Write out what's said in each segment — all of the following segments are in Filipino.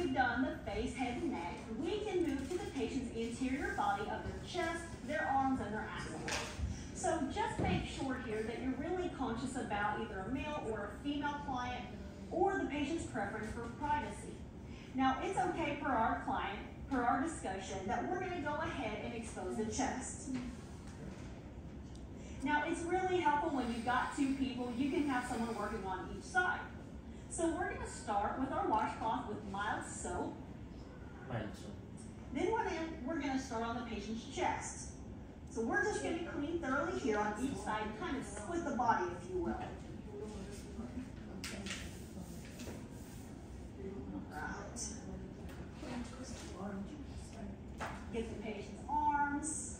we've done the face, head, and neck, we can move to the patient's interior body of their chest, their arms, and their axilla. So just make sure here that you're really conscious about either a male or a female client or the patient's preference for privacy. Now, it's okay for our client, per our discussion, that we're going to go ahead and expose the chest. Now, it's really helpful when you've got two people, you can have someone working on each side. So we're going to start with our washcloth with mild soap. Then we're going to start on the patient's chest. So we're just going to clean thoroughly here on each side, kind of split the body, if you will. Right. Get the patient's arms.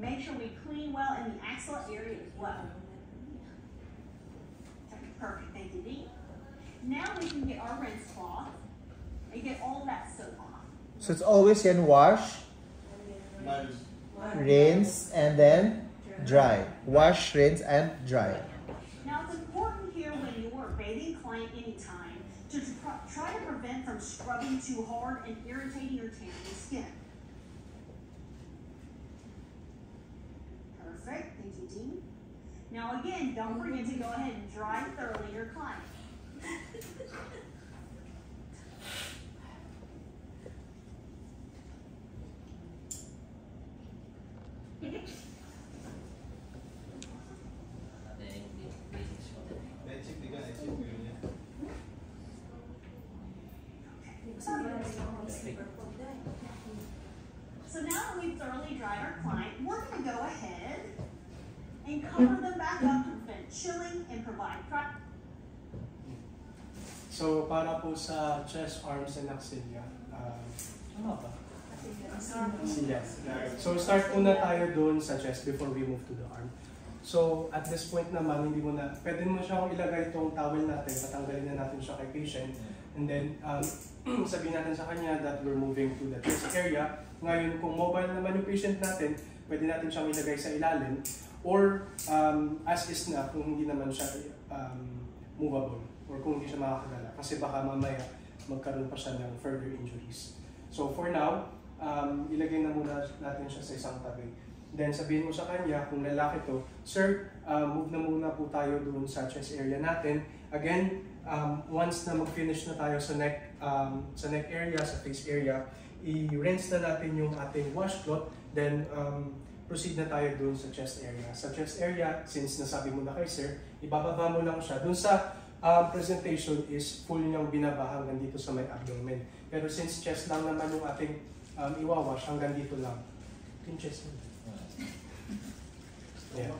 Make sure we clean well in the axilla area as well. Perfect, thank you, Dee. Now we can get our rinse cloth and get all that soap off. So it's always yan wash, rinse, and then dry. Wash, rinse, and dry. Now it's important here when you are bathing a client anytime to try to prevent from scrubbing too hard and irritating or tanning the skin. Perfect, thank you, Dean. Now again, don't forget to go ahead and dry thoroughly your client. So now that we've thoroughly dried our client, we're going to go ahead and cover them back up to prevent chilling and provide practice. So para po sa chest, arms, and axilla, ano ba? Yes. So start muna tayo doon sa chest before we move to the arm. So at this point naman, hindi mo na, pwede mo siyang ilagay itong towel natin, patanggalin na natin siya kay patient, and then sabihin natin sa kanya that we're moving to the chest area. Ngayon, kung mobile naman yung patient natin, pwede natin siyang ilagay sa ilalim, or as is na kung hindi naman siya movable, or kung hindi siya makakagala, kasi baka mamaya magkaroon pa siya ng further injuries. So for now, ilagay na muna natin siya sa isang tabi. Then sabihin mo sa kanya, kung lalaki to, sir, move na muna po tayo doon sa chest area natin. Again, once na mag-finish na tayo sa neck area, sa face area, i-rinse na natin yung ating washcloth, then proceed na tayo doon sa chest area. Sa chest area, since nasabi mo na kay sir, ibababa mo lang siya. Doon sa presentation is full niyang binaba hanggang dito sa may abdomen. Pero since chest lang naman yung ating iwawash, hanggang dito lang. Yung chest mo. Yeah.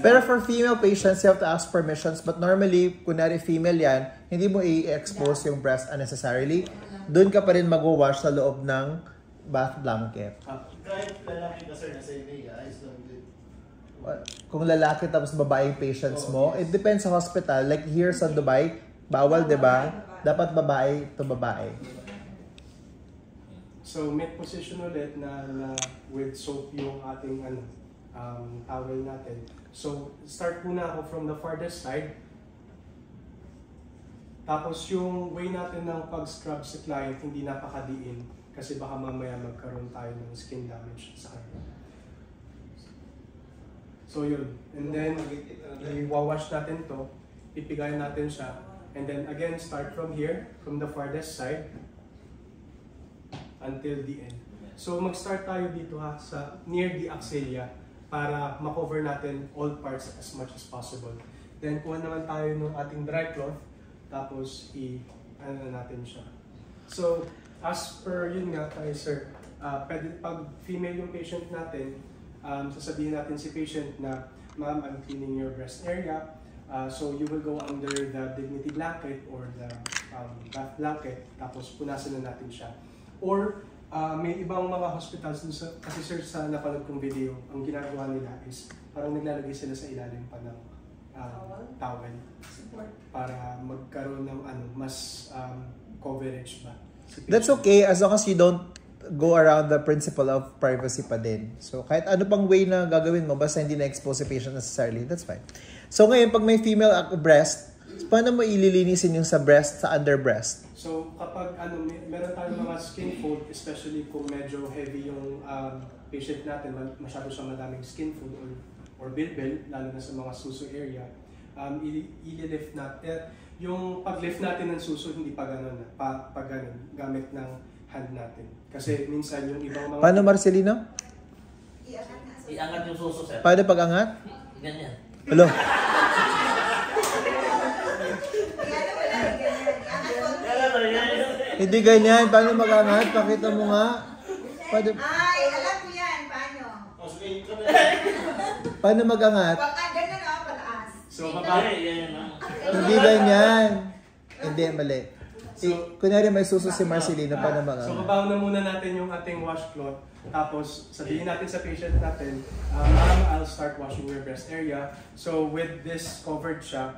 Pero for female patients, you have to ask permissions. But normally, kunwari female yan, hindi mo i-expose yung breast unnecessarily. Doon ka pa rin mag-wash sa loob ng bath blanket. Kahit lalaki ka sir na sa area, ayos lang din. Kung lalaki tapos babae yung patients mo, it depends sa hospital. Like here sa Dubai, bawal, di ba? Dapat babae to babae. So, make position ulit na with soap yung ating towel natin. So, start muna ako from the farthest side. Tapos yung way natin ng pag-scrub sa client, hindi napakadiin. Kasi baka mamaya magkaroon tayo ng skin damage sa kanya. So yun. And then, i-wash natin to. Ipigayin natin siya. And then again, start from here, from the farthest side, until the end. So mag-start tayo dito ha, sa near the axilla para ma-cover natin all parts as much as possible. Then kuha naman tayo ng ating dry cloth, tapos i-ano natin siya. So as per yun nga tayo sir, pag female yung patient natin, sasabihin natin si patient na, ma'am, I'm cleaning your breast area. So you will go under the dignity blanket or the bath blanket, tapos punasan na natin siya. Or may ibang mga hospitals, kasi sir sa napanood kong video, ang ginagawa nila is parang naglalagay sila sa ilalim pa ng towel para magkaroon ng mas coverage ba. That's okay as long as you don't go around the principle of privacy pa din. So, kahit ano pang way na gagawin mo, basta hindi na-expose si patient necessarily, that's fine. So, ngayon, pag may female breast, paano mo ililinisin yung sa breast, sa under breast? So, kapag meron tayong mga skin fold, especially kung medyo heavy yung patient natin, masyado siyang madaming skin fold or bilbil, lalo na sa mga suso area, i-lift natin. Yung pag-lift natin ng suso, hindi pa ganun, gamit ng hand natin. Kasi minsan yung ibang mga... Paano, Marcelino? Iangat yung suso, sir. Paano pag-angat? Ganyan. Hello? Hindi ganyan. Paano mag-angat? Pakita mo nga. Paano... Ay, alam mo yan. Paano? Paano mag-angat? Baka ganun o, pataas. So, Hindi ganyan. Hindi, mali. Kunyari may suso si Marcelino, paano mag-angat? So, babaw na muna natin yung ating washcloth. Tapos, sabihin natin sa patient natin, I'll start washing your breast area. So, with this covered siya,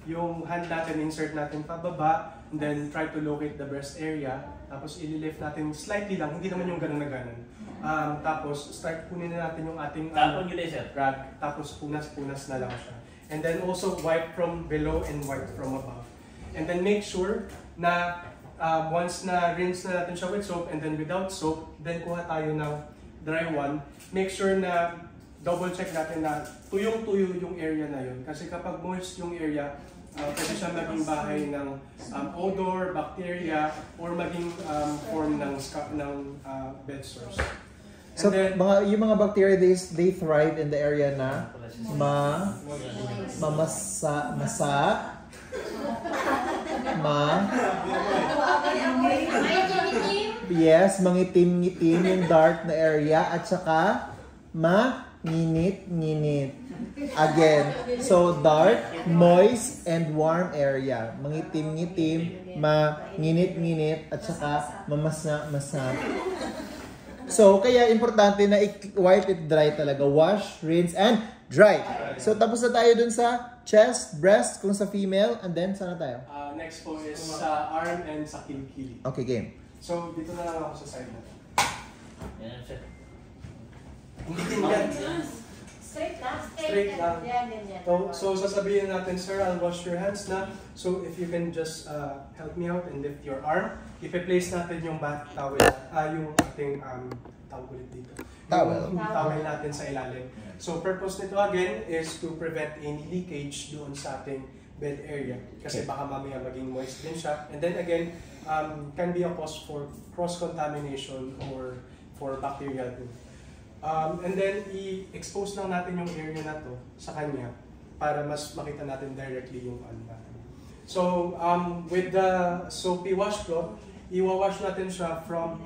yung hand natin, insert natin pababa, and then try to locate the breast area. Tapos, ililift natin slightly lang, hindi naman yung ganun na ganun. Tapos, start kunin na natin yung ating rag. Tapos, punas-punas na lang siya. And then also, wipe from below and wipe from above. And then make sure na once na rinse na natin siya with soap and then without soap, then kuha tayo ng dry one. Make sure na double check natin na tuyong-tuyo yung area na yun. Kasi kapag moist yung area, pwede siya maging bahay ng odor, bacteria, or maging form ng bed sores. So, then, yung mga bacteria, they thrive in the area na yes, mangitim-ngitim yung dark na area at saka manginit-nginit. Again, so dark, moist, and warm area. Mangitim-ngitim, manginit-nginit, at saka mamasa-masa. So, kaya importante na i-wipe it dry talaga. Wash, rinse, and dry. So, tapos na tayo dun sa chest, breast, kung sa female, and then, sana tayo? Next po is sa arm and sa kilikili. Okay, game. So, dito na lang ako sa side natin. Yan, sir. Hindi din yan. Straight lang. Straight lang. Yan. So, sasabihin natin, sir, I'll wash your hands na. So, if you can just help me out and lift your arm. Ipe-place natin yung bath towel, yung ating tawag ulit dito. Towel. Yung towel natin sa ilalim. So, purpose nito again is to prevent any leakage doon sa ating bed area. Kasi baka mamaya maging moist din siya. And then again, can be a cause for cross-contamination or for bacterial growth. And then, i-expose lang natin yung area na to sa kanya para mas makita natin directly yung ano natin. So, with the soapy washcloth, iwawash natin siya from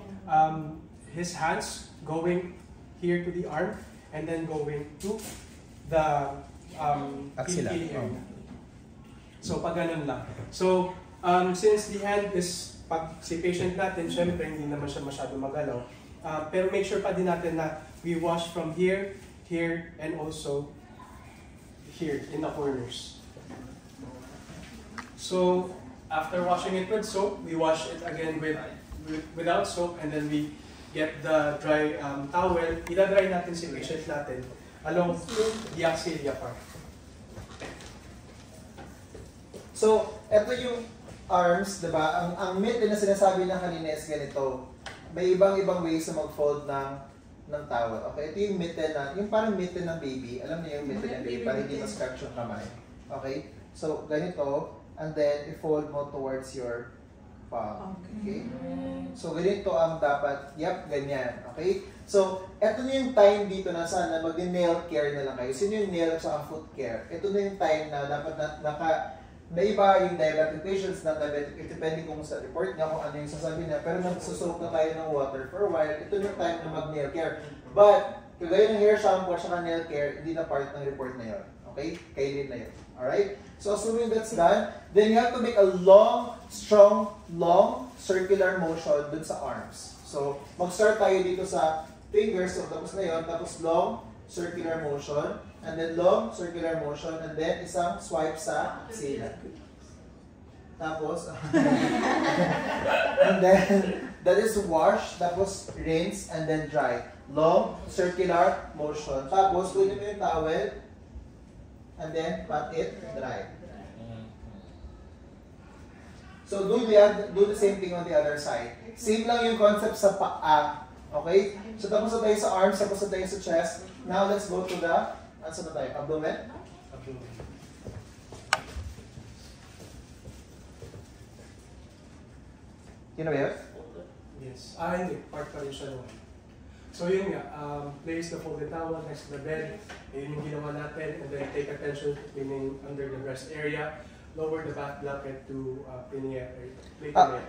his hands, going here to the arm, and then going to the Axilla. area. So, pag ganun lang. So, since the hand is, pag si patient natin, syempre hindi naman siya masyado magalaw. Pero make sure pa din natin na we wash from here, here, and also here in the corners. So, after washing it with soap, we wash it again without soap, and then we get the dry towel. Ida-dry natin si patient natin along the axilla part. So, eto yung arms, diba? Ang mitten na sinasabi ng kanina is ganito. May ibang ways na mag-fold ng towel. Okay, ito yung mitten na, yung parang mitten ng baby. Alam niyo yung mitten ng baby, para hindi ma-scratch yung kamay. Okay? So, ganito, and then i-fold mo towards your palm. Okay? So, ganito ang dapat, ganyan. Okay? So, eto na yung time dito na sana mag-nail care na lang kayo. Sino yung nail at saka foot care? Ito na yung time na dapat na iba yung diabetic patients na diabetic, depending kung sa report niya kung ano yung sasabihin niya, pero nagsusok na tayo ng water for a while, ito yung time na mag-nail care. But, kagaya ng hair shampoo at saka nail care, hindi na part ng report na yun. Okay? Kailin na yun. Alright? So, assuming that's done, then you have to make a long, strong, long circular motion dun sa arms. So, mag-start tayo dito sa fingers, so tapos na yun, tapos long, circular motion, and then long, circular motion, and then isang swipe sa axilla. Tapos, and then, That is wash, tapos rinse, and then dry. Long, circular motion. Tapos, kunin mo yung towel, and then pat it, dry. So, do the same thing on the other side. Same lang yung concept sa paa. Okay? So, tapos na tayo sa arms, tapos na tayo sa chest. Now, let's go to the, saan na tayo? Abdomen? Abdomen. Yun na ba yun? Yes. Hindi. Part pa rin siya naman. So yun nga, place the folded towel next to the bed. Yun yung ginawa natin. And then take attention to cleaning under the breast area. Lower the back blanket to pineal area.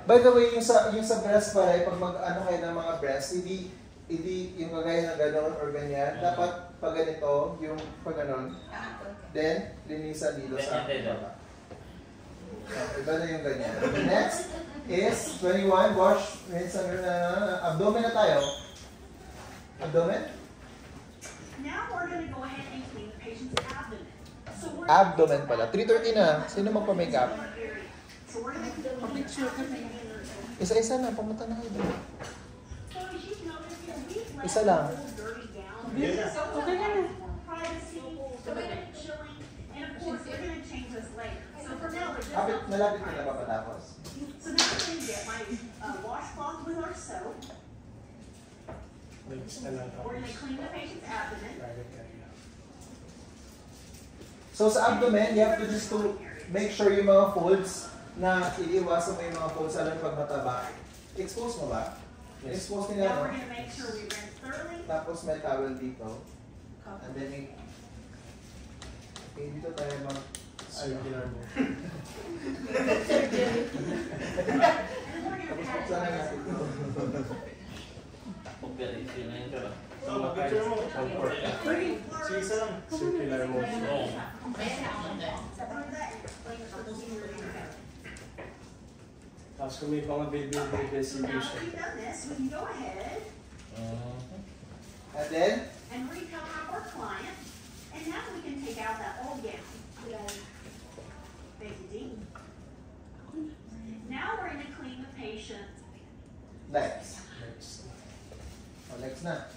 By the way, yung sa breast pala, pag mag-ano kayo ng mga breast, hindi yung kagaya na gano'n or ganyan. Dapat pag ganito, yung pag gano'n. Then, linisan dito sa baba. Iba na yung ganyan. Next is 21, wash, rinse, abdomen na tayo. Abdomen? Now we're going to go ahead and clean the patient's abdomen. So we're Abdomen pala. 3:30 na. Sino magpa-makeup? So we're going to picture Isa-isa na. Pumunta na kayo doon. So as you notice here, we've left Isa lang. the old dirty gown. Yeah. So we're going to privacy, so we're going to chilling, and of course we're going to change this later. So for now, we're just Malapit na napapatapos. So now we're going to get my washcloth with our soap. Legs na lang. We're going to clean the patient's abdomen. Private area. So sa abdomen, you have to just to make sure yung mga folds na iiwasan mo yung mga folds alam pag mataba. Expose mo ba? Expose nila, Now no? we're going to make sure we rinse thoroughly. Tapos may towel dito. And then, dito tayo mag... Circular mo. And then we're going to Tapos pat buksan na natin ito. Pagkarisyo na yun, pero. So, mag-picture mo. Sige, isa lang. Circular motion. Oo. Tapos kung may mga baby So now that distribution. we've done this, we can go ahead And then, and recover our client. And now we can take out that old gown. Thank you, Dean. Now we're going to clean the patient. legs. Legs. O, legs na.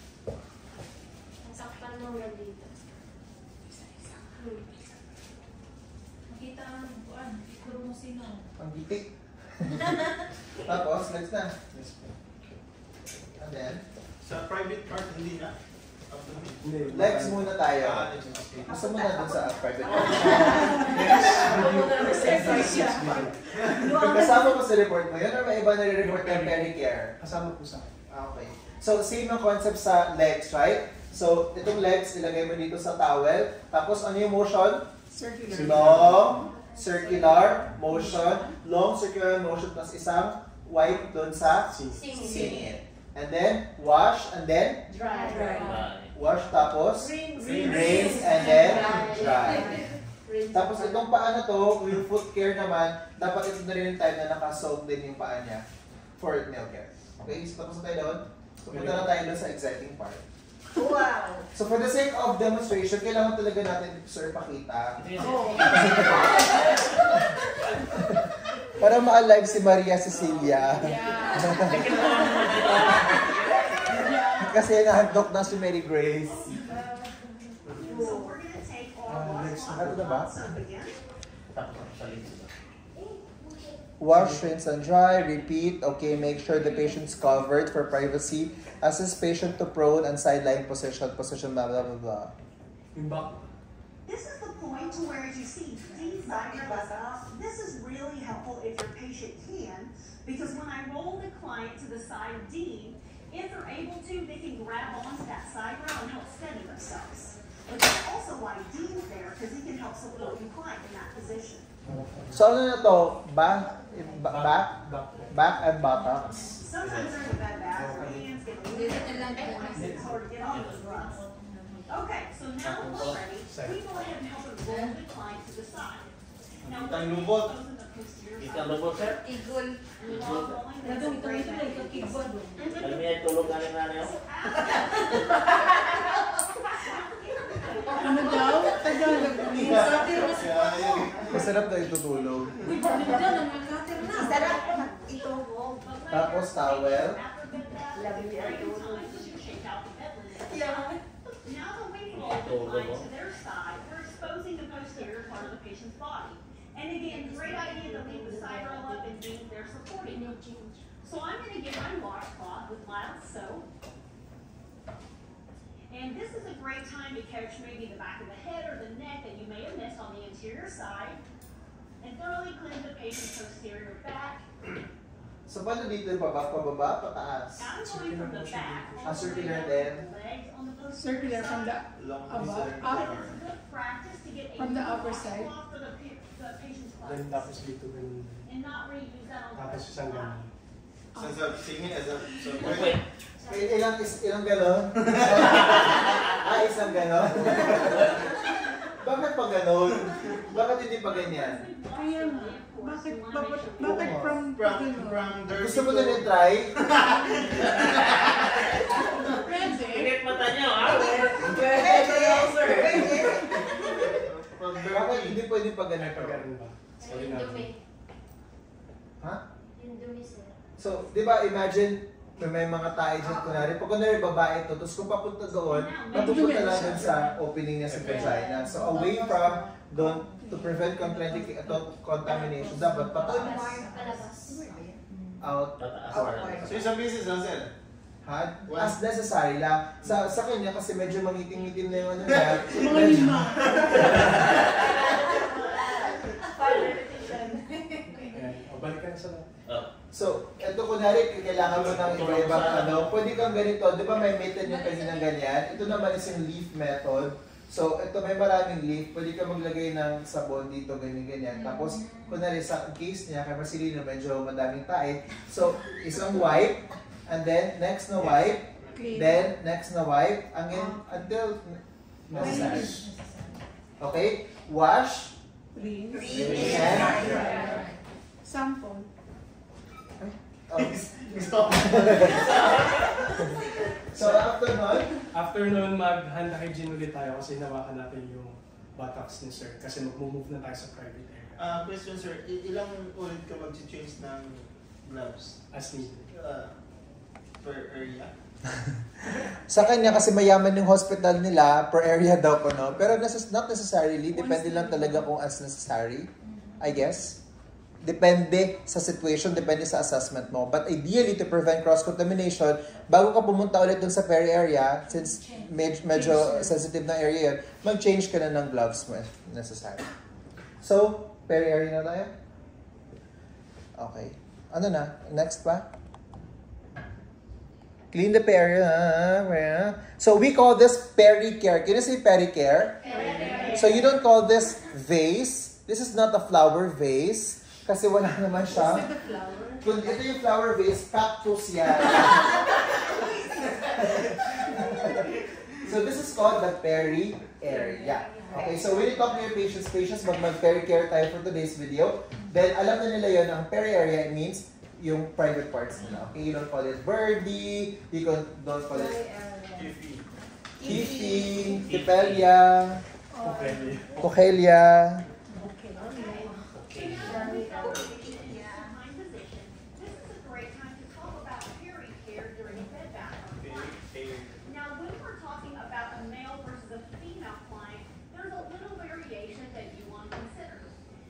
Sakpan mo lang dito. Makita ang buwan. Siguro mo sino. Ang gitik. Tapos, legs na. Yes, po. And then, Sa private part, hindi na. Abdomen. Hindi. legs muna tayo. Legs. Okay. Gusto mo na dun sa private Kasama mo sa report mo yun or may iba nare-report ng pericare? Kasama po sa akin. Okay. So, same ang concept sa legs, right? So, itong legs, ilagay mo dito sa towel. Tapos, ano yung motion? Long, circular motion. Long, circular motion, plus isang wipe dun sa singit. And then, wash, and then, Dry. wash, tapos, rinse, and then, dry. Tapos, itong paa na to, yung foot care naman, dapat ito na rin yung time na naka-soak din yung paa niya for nail care. Okay, so tapos na tayo doon. So, punta na tayo doon sa exciting part. Wow! So for the sake of demonstration, kailangan talaga natin, sir, pakita. Para ma-alive si Maria Cecilia. Kasi nahandok na si Mary Grace. So we're going to take our next, washcloth ano na ba? soap again. Tapos ako sa lids. Wash, rinse, and dry. Repeat. Okay, make sure the patient's covered for privacy. Assist patient to prone and sideline position, blah, blah, blah, blah. Yung back. This is the point to where, as you see, Dean's diagram is up. This is really helpful if your patient can, because when I roll the client to the side of Dean, if they're able to, they can grab onto that side rail and help steady themselves. But that's also why Dean's there, because he can help support your client in that position. So ano na to? Back and buttocks. Sometimes there's a bad back for hands, get a little bit it's hard to get on those runs. Okay, so now we're ready. We go ahead and help him roll the client to the side. Now, Itang lubot. in the posterior Ikaw side. lubot, sir. Igul. While rolling, that's a great technique. Alam niya, tulog na rin nanay ako. Ano daw? Tagalog. Masarap na itutulog. Uy, pamilya na, may cutter na. Sarap ito mo. Tapos towel. After bed bath, it's a great time to shake out the bed linen. Now the waiting wall inclined to their side, we're exposing the posterior part of the patient's body. And again, great idea to leave the side roll up and being there supporting them. So I'm going to get my washcloth with mild soap. And this is a great time to catch maybe the back of the head or the neck that you may have missed on the interior side. And thoroughly cleanse the patient's posterior back. So, paano dito yung pababa, pataas? I'm going from the back. all the way Circular down then? to the legs on the posterior Circular from the side. Long above, distance. up. It's a good practice to get a From the upper washcloth side. for the patient's Then clothes. tapos dito ganun. And not reuse that on the Tapos rest of isang the body. ganun. Sige, so Wait. Ilang galon? Isang galon? Bakit pa ganon? Bakit hindi pa ganyan? Kaya nga, bakit from dirty Gusto mo to- na try? Pwede. Init mata niyo, ha? From Bakit hindi dirty. pwede pa ganito? Pag ganun ba? Sorry Yung na. dumi. Ha? Yung dumi, sir. So, di ba, imagine, may mga tayo dyan, kunwari, pag kunwari babae ito, tapos kung papunta doon, mapupunta lang dun sa opening niya sa vagina. So, away from doon, to prevent contamination, dapat patuloy Palabas. out. Pataas. So isang business lang, sir. Had, as necessary lang. Sa kanya kasi medyo mangitim-ngitim na yung ano niya. Mga lima. Ayan. O, balik ka na sa lahat. So, ito kunwari, kailangan mo ng iba-ibang ano, pwede kang ganito, di ba may method yung kaninang ganyan? Ito naman is yung leaf method. So, ito may maraming leaf, pwede ka maglagay ng sabon dito, ganyan-ganyan. Tapos, kunwari sa case niya, kay Marcelino, medyo madaming tae. So, isang wipe, and then next na wipe, then next na wipe, until necessary. Okay? Wash, Rinse. and Sample. Stop. so after nun, After nun, mag-hand hygiene ulit tayo kasi hinawakan natin yung buttocks ni sir kasi mag-move na tayo sa private area Question, sir. Ilang ulit ka mag-change ng gloves? as needed. Per area? sa kanya kasi mayaman yung hospital nila per area daw ko, no? Pero not necessarily, depende lang talaga kung as necessary, I guess. Depende sa situation, depende sa assessment mo. But ideally, to prevent cross-contamination, bago ka pumunta ulit dun sa peri area, since medyo sensitive na area yun, mag-change ka na ng gloves mo if necessary. So, peri area na tayo? Okay. Ano na? Next pa? Clean the peri. So, we call this peri-care. Can you say peri-care? So, you don't call this vase. This is not a flower vase. Kasi wala naman siya. Is it the flower? Kung ito yung flower vase, cactus yan. So this is called the peri area. Okay, so when you talk to your patients, mag-peri care tayo for today's video. Then alam na nila yun, ang peri area means yung private parts nila. Okay, you don't call it birdie, you don't call it hifi, tipelia, Okay. cochelia. This is a great time to talk about peri-care during a bed bath. Now, when we're talking about a male versus a female client, there's a little variation that you want to consider.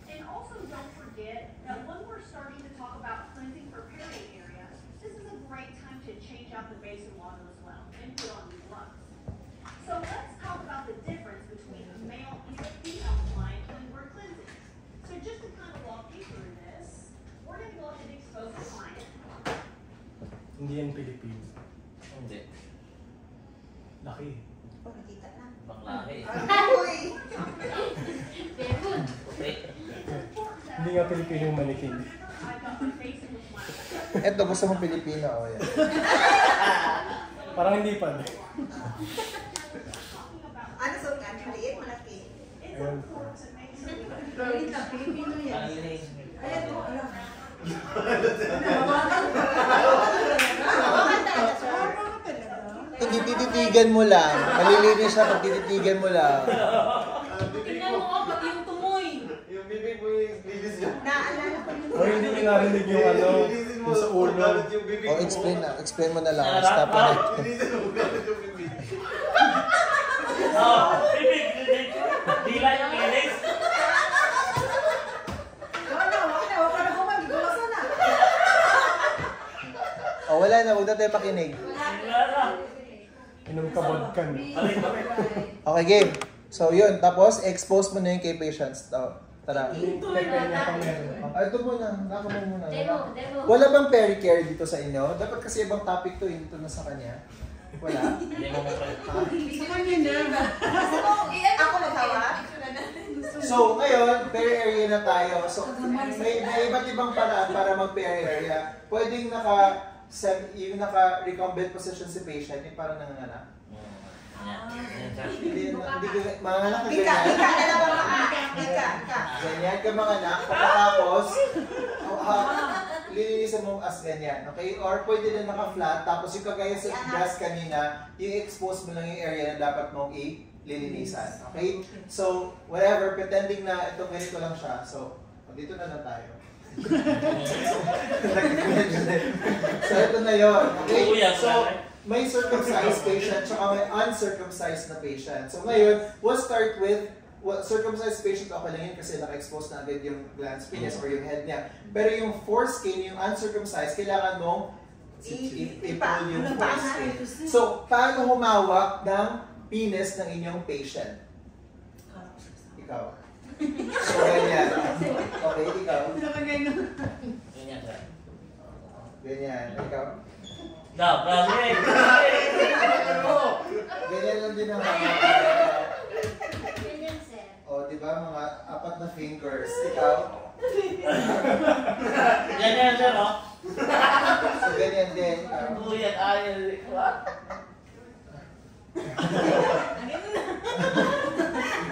And also don't forget that when we're starting to talk about cleansing for peri area, this is a great time to change out the basin water as well and put on new gloves. So let's talk about the difference between a male and a female client when we're cleansing. So just to kind of walk you through this, we're going to go ahead and expose the client. Hindi yan Pilipino. Hindi. Laki. Banglahe. Very good. Okay. It's important that Hindi nga Pilipino yung manikin. I've got my basin with my Ito, gusto mo Pilipino. Oh, yeah. Parang hindi pa. talking about. Ano so nga? Maliit, malaki. It's Ayun. important to make sure we Wait lang, Pilipino yan. Ayan po, ayan. Tama ka talaga. Hindi, tititigan mo lang. Malilinis siya pag tititigan mo lang. Tingnan mo ako, pati yung tumoy. Yung bibig mo yung lilis yun. Naalala ko yung O hindi nyo narinig yung ano, mo, Sa ulo. ugalit yung bibig mo. Explain mo na lang. Stop na. Linisin mo, ugalit yung bibig. Oh, bibig. Dila yung linis. Wala na gumasa na. Wala na. Huwag na tayo makinig. Wala na. Inom ka vodka. Okay, game. So, yun. Tapos, expose mo na yung kay patients. Tara. Ito muna. Naka mo muna. Demo. Wala bang pericare dito sa inyo? Dapat kasi ibang topic to. Dito na sa kanya. Wala? Hindi mo mo Ako maghawa? So, ngayon, pair area na tayo. So, may iba't ibang paraan para mag-pair area. Pwedeng yung naka-recumbent position si patient, yung parang nanganganak. Hindi ko, manganganak ka Ika ganyan. na lang mga Ika. Ganyan ka manganak. Pagkatapos, lilinisan mo as ganyan. Okay? Or pwede na naka-flat. Tapos yung kagaya sa breast kanina, yung expose mo lang yung area na dapat mong lilinisan. Okay? So, whatever, pretending na itong ganito lang siya. So, dito na lang tayo. So, ito na yun. Okay? So, may circumcised patient at may uncircumcised na patient. So, ngayon, we'll start with circumcised patient, okay lang yun kasi naka-expose na agad yung glans penis or yung head niya. Pero yung foreskin, yung uncircumcised, kailangan mong i-pull yung foreskin. So, paano humawak ng penis ng inyong patient? Ikaw. So, ganyan. Okay, ikaw. Ganyan siya. Ganyan. Ikaw. No, kasi. Ganyan lang din ang hawak. Ganyan, sir. O, di ba? Mga 4 na fingers. Ikaw. Ganyan siya, no? So, ganyan din. Ikaw. Kuya, ayaw.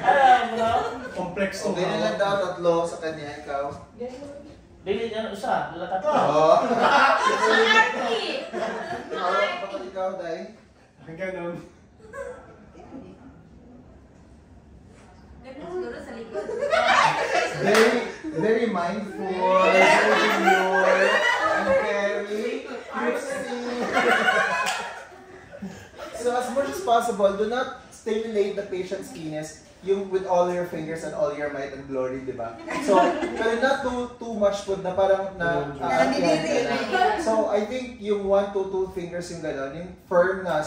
Alam mo, no? Complex So, ganyan lang daw, 3 sa kanya. Ikaw. Dili niya isa, lalat ko. Oo. Arky! Bakit ikaw, Day? Ang ganon. Siguro sa likod. Very mindful, very demure, and very artsy. So as much as possible, do not stimulate the patient's penis with all your fingers and all your might and glory, di ba? So, pero not too much food na parang So, I think yung 1 to 2 fingers yung gano'n, yung firm na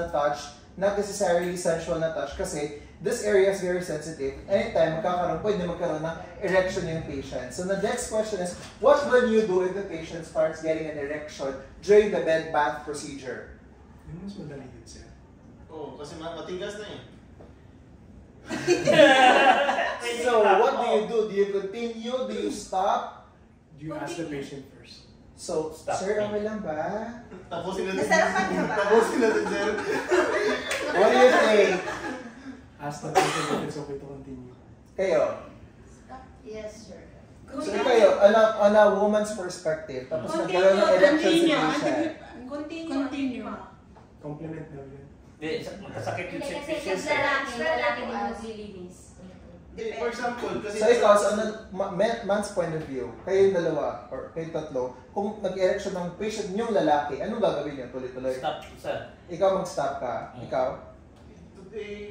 touch, not necessarily sensual na touch kasi this area is very sensitive. Anytime pwede magkaroon ng erection yung patient. So the next question is, what will you do if the patient starts getting an erection during the bed bath procedure? Yun mas madali yun siya. Oo, kasi matigas na eh. So what do you do? Do you continue? Do you stop? Do you ask the patient first? So, sir, okay lang ba? Tapusin natin. Nasarapan ka ba? Tapusin natin, sir. What do you think? Ask the patient if it's okay to continue. Kayo? Yes, sir. So kayo, on a woman's perspective, tapos nagkaroon ng erection si patient. Continue. Compliment daw yun. Hindi, magkasakit yung Hindi, kasi sickness. lalaki din maglilinis. For example, kasi... So ikaw, so on a man's point of view, kayong dalawa, or kayong 3, kung nag-erection ng patient niyong lalaki, anong gagawin niyo? Tuloy-tuloy? Stop, sir. Ikaw mag-stop ka. Ikaw?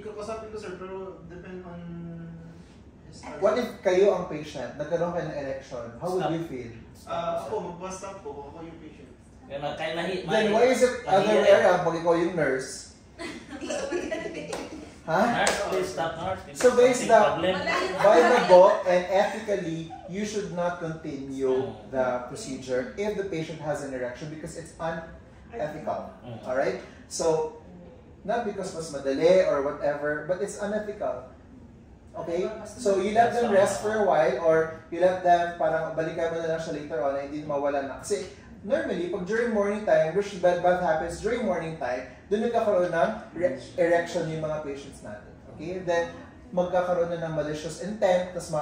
Kakasapin ko, sir, pero depend on... What if kayo ang patient, nagkaroon kayo ng erection, how would you feel? Ako, magpa-stop ko, ako yung patient. Kaya Then why is it other way around pag ikaw yung nurse? Ha? Nurse, please stop, nurse. So based Something by the book and ethically, you should not continue the procedure if the patient has an erection because it's unethical. Alright? So, not because mas madali or whatever, but it's unethical. Okay? So, you let them rest for a while or you let them parang balikan mo na lang siya later on na hindi mawala na. Kasi, normally, pag during morning time, which bed bath happens during morning time, doon nagkakaroon ng erection yung mga patients natin. Okay? Then, magkakaroon na ng malicious intent, tapos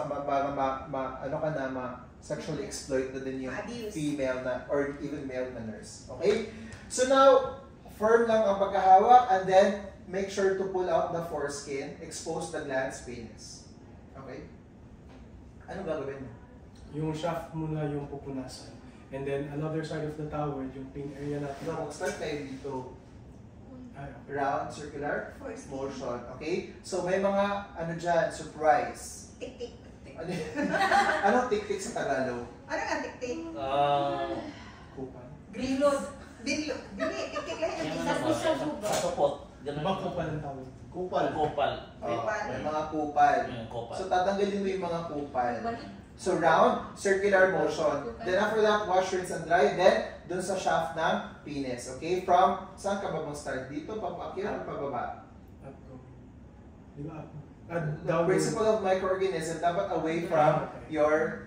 sexually exploit na din yung female na, or even male na nurse. Okay? So now, firm lang ang pagkahawak, and then, make sure to pull out the foreskin, expose the glans penis. Okay? Anong gagawin mo? Yung shaft mo na yung pupunasan. And then another side of the towel, yung pain area natin. So, mag-start tayo dito. Ay, okay. Round, circular, First. motion. Okay? So, may mga, ano dyan, surprise. Tik-tik. Ano, anong tik-tik sa Tagalog? Ano nga tik-tik? Kupal. Grilod. Dili, tik-tik lang yung Yung isa. ano ba? Sapot. Ganun. Diba kupal ang tawag? Kupal. Kupal. May mga kupal. Kupal. So, tatanggalin mo yung mga kupal. So, round, circular motion. Then, after that, wash, rinse, and dry. Then, dun sa shaft ng penis. Okay? From, saan ka ba mag-start? Dito, papakyan, o pababa? Up go. Di ba? The Down. principle of microorganism, dapat away from your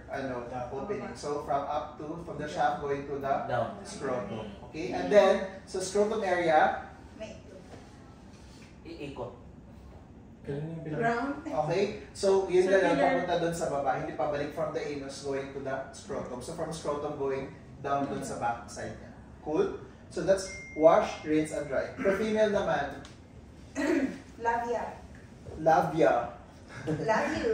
opening. So, from the shaft going to the Down. scrotum. Okay? And then, sa scrotum area, Iikot. Ganun yung bilang. Round. okay? So, yun na lang papunta dun sa baba. Hindi pabalik from the anus going to the scrotum. So, from scrotum going down dun sa back side niya. Cool? So, that's wash, rinse, and dry. For female naman, Labia. labia. Love you.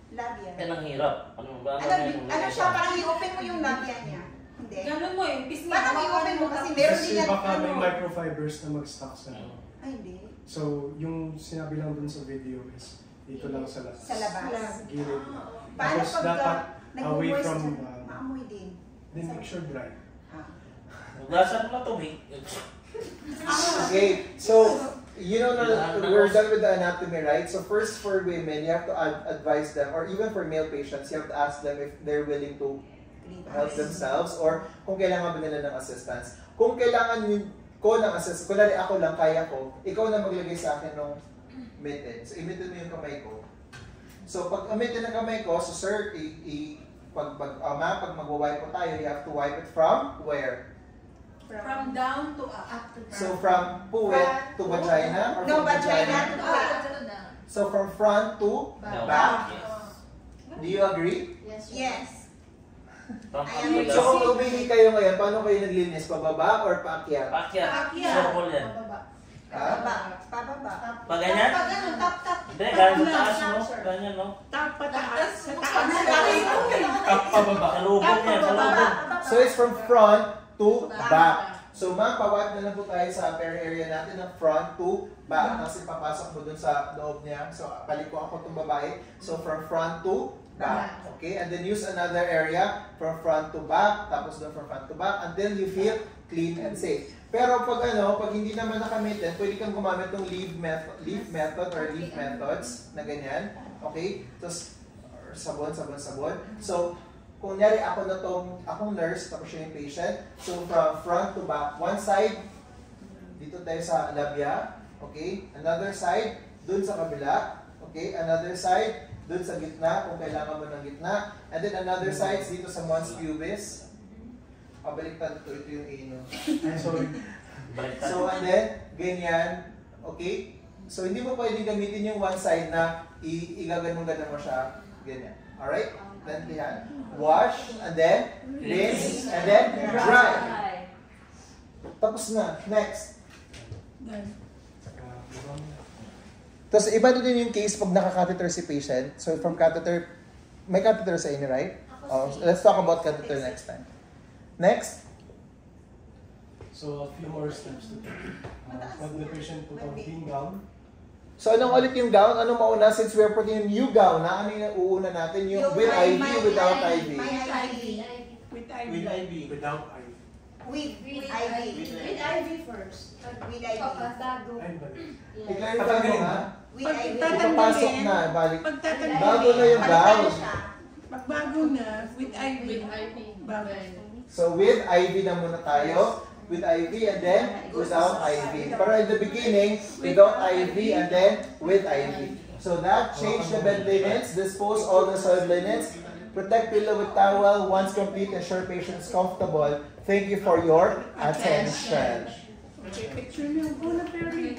Labia. Yan ang hirap. Ano ba? Ano siya? Parang i-open mo yung labia niya. Hindi. Ganun mo eh. Pisngi. Parang i-open mo kasi meron din Kasi yan. baka may Ano? microfibers na mag-stuck sa ano. Ay, hindi. So, yung sinabi lang dun sa video is dito lang sa labas. Sa labas. Gilid. Paano Tapos pag dapat away nag-moist from, siya? Maamoy din. then make sure dry. Ah. Hugasan mo na tubig. Okay, so you know we're done with the anatomy, right? So first for women, you have to advise them, or even for male patients, you have to ask them if they're willing to help themselves or kung kailangan ba nila ng assistance. Kung kailangan ko ng assistance, kunwari ako lang, kaya ko, ikaw na maglagay sa akin ng mitten. So imitin mo yung kamay ko. So pag umitin ng kamay ko, so sir, pag magwa-wipe po tayo, you have to wipe it from where? From down to up. So from puwet to vagina? Or No, from vagina to So from front to back? Do you agree? Yes. From Ayan. up to So down. kung umihi kayo ngayon, paano kayo naglinis? Pababa or paakyat? Pakyat. Pakyat. Circle yan. Ha? Pababa. Pag ganyan? Pag ano, tap. Hindi, ganyan sa taas mo. Ganyan, no? Tap pataas. Sa Ano taas. Up, pababa. Sa lubog yan, sa lubog. So it's from front to back. So ma'am, pawipe na lang po tayo sa upper area natin ng front to back. Kasi papasok mo dun sa loob niya. So paliko ako itong babae. So from front to back. Okay? And then use another area from front to back. Tapos dun from front to back until you feel clean and safe. Pero pag hindi naman nakamitin, pwede kang gumamit ng leaf method or leaf methods na ganyan. Okay? Tapos sabon. So kunyari akong nurse, tapos siya yung patient. So from front to back, one side, dito tayo sa labia. Okay? Another side, dun sa kabila. Okay? Another side, dun sa gitna, kung kailangan mo ng gitna. And then another side, dito sa mons pubis. Pabaliktad ito yung ino. Sorry. Baliktad. So and then, ganyan. Okay? So hindi mo pwedeng gamitin yung one side na igaganon-ganon mo siya. Ganyan. Alright? Then yan. Wash, and then rinse, and then dry. Tapos na. Next. Tapos iba din yung case pag naka-catheter si patient. So from catheter, may catheter sa inyo, right? Oh, so let's talk about catheter next time. Next. So, a few more steps to take. Pag the patient put on clean gown, So anong ulit yung gown? Anong mauna since we're putting a new gown? Na ano yung uuna natin? Yung with IV, without IV? With With IV. without IV. With With IV. With IV first. With IV. Ay, balik. I-clarify mo ha? With IV. Ipapasok na, balik. Pagtatanggalin. Bago na yung gown. Pagbago na, with IV. Bago. So with IV na muna tayo. With IV and then without IV. Pero in the beginning, without IV and then with IV. So that, change the bed linens, dispose all the soiled linens, protect pillow with towel. Once complete, ensure patient is comfortable. Thank you for your attention. Okay, picture niyo. Una, Perry.